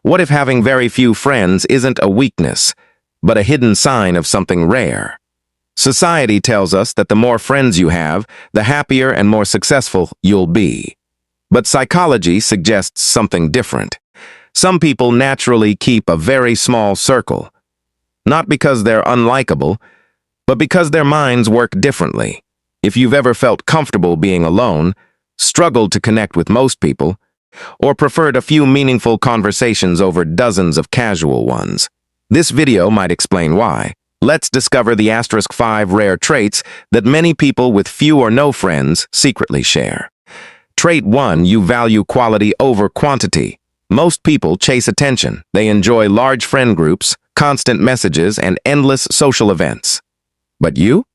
What if having very few friends isn't a weakness, but a hidden sign of something rare? Society tells us that the more friends you have, the happier and more successful you'll be. But psychology suggests something different. Some people naturally keep a very small circle, not because they're unlikable, but because their minds work differently. If you've ever felt comfortable being alone, struggled to connect with most people, or preferred a few meaningful conversations over dozens of casual ones, this video might explain why. Let's discover the *5 rare traits that many people with few or no friends secretly share. Trait 1, you value quality over quantity. Most people chase attention. They enjoy large friend groups, constant messages, and endless social events. But you?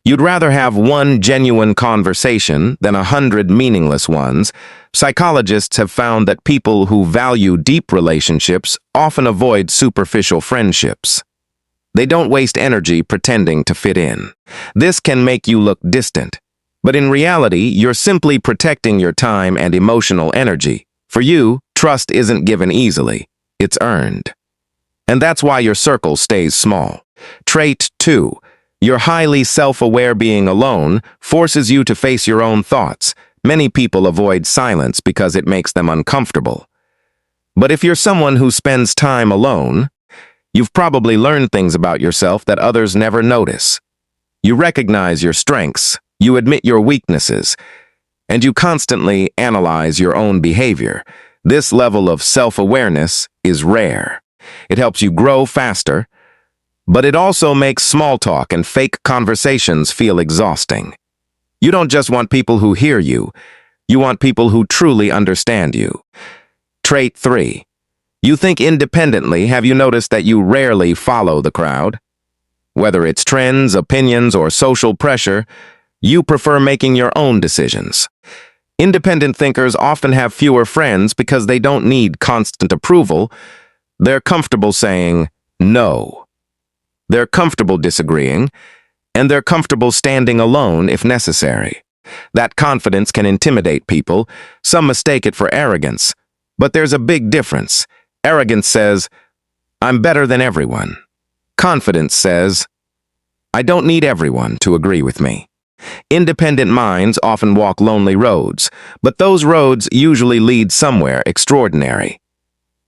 You'd rather have one genuine conversation than 100 meaningless ones. Psychologists have found that people who value deep relationships often avoid superficial friendships. They don't waste energy pretending to fit in. This can make you look distant, but in reality, you're simply protecting your time and emotional energy. For you, trust isn't given easily, it's earned. And that's why your circle stays small. Trait 2. You're highly self-aware. Being alone forces you to face your own thoughts. Many people avoid silence because it makes them uncomfortable. But if you're someone who spends time alone, you've probably learned things about yourself that others never notice. You recognize your strengths, you admit your weaknesses, and you constantly analyze your own behavior. This level of self-awareness is rare. It helps you grow faster, but it also makes small talk and fake conversations feel exhausting. You don't just want people who hear you, you want people who truly understand you. Trait 3. You think independently. Have you noticed that you rarely follow the crowd? Whether it's trends, opinions, or social pressure, you prefer making your own decisions. Independent thinkers often have fewer friends because they don't need constant approval. They're comfortable saying no. They're comfortable disagreeing, and they're comfortable standing alone if necessary. That confidence can intimidate people. Some mistake it for arrogance, but there's a big difference. Arrogance says, I'm better than everyone. Confidence says, I don't need everyone to agree with me. Independent minds often walk lonely roads, but those roads usually lead somewhere extraordinary.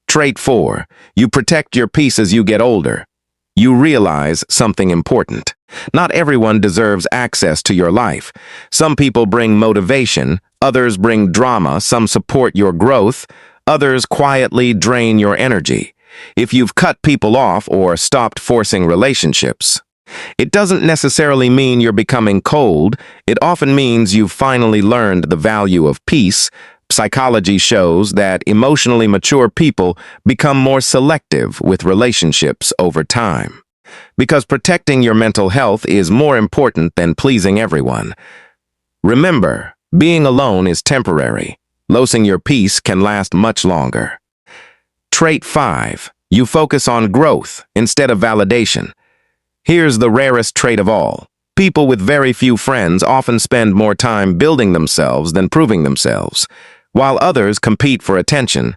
Trait 4. You protect your peace. As you get older, you realize something important. Not everyone deserves access to your life. Some people bring motivation, others bring drama, some support your growth, others quietly drain your energy. If you've cut people off or stopped forcing relationships, it doesn't necessarily mean you're becoming cold. It often means you've finally learned the value of peace. Psychology shows that emotionally mature people become more selective with relationships over time, because protecting your mental health is more important than pleasing everyone. Remember, being alone is temporary. Losing your peace can last much longer. Trait 5. You focus on growth instead of validation. Here's the rarest trait of all. People with very few friends often spend more time building themselves than proving themselves. While others compete for attention,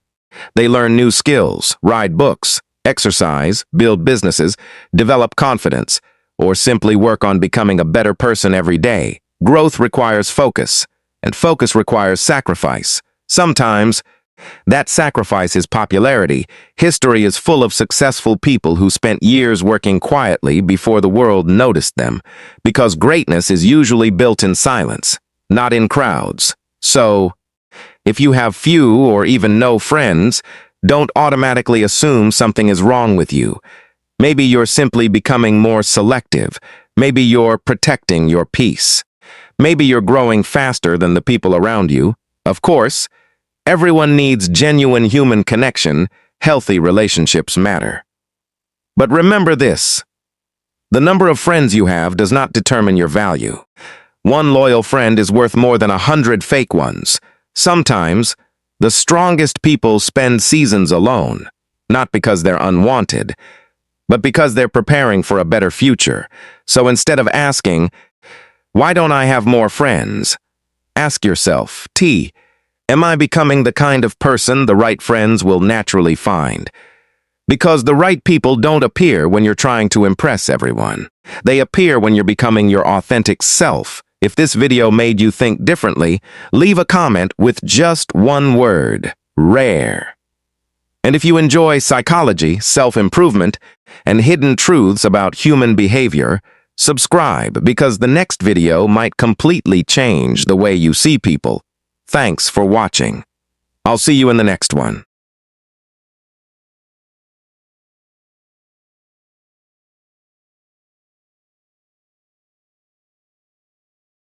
they learn new skills, write books, exercise, build businesses, develop confidence, or simply work on becoming a better person every day. Growth requires focus, and focus requires sacrifice. Sometimes, that sacrifice is popularity. History is full of successful people who spent years working quietly before the world noticed them, because greatness is usually built in silence, not in crowds. So, if you have few or even no friends, don't automatically assume something is wrong with you. Maybe you're simply becoming more selective. Maybe you're protecting your peace. Maybe you're growing faster than the people around you. Of course, everyone needs genuine human connection. Healthy relationships matter. But remember this: the number of friends you have does not determine your value. One loyal friend is worth more than 100 fake ones. Sometimes, the strongest people spend seasons alone, not because they're unwanted, but because they're preparing for a better future. So instead of asking, why don't I have more friends? Ask yourself, Am I becoming the kind of person the right friends will naturally find? Because the right people don't appear when you're trying to impress everyone. They appear when you're becoming your authentic self. If this video made you think differently, leave a comment with just one word: rare. And if you enjoy psychology, self-improvement, and hidden truths about human behavior, subscribe because the next video might completely change the way you see people. Thanks for watching. I'll see you in the next one.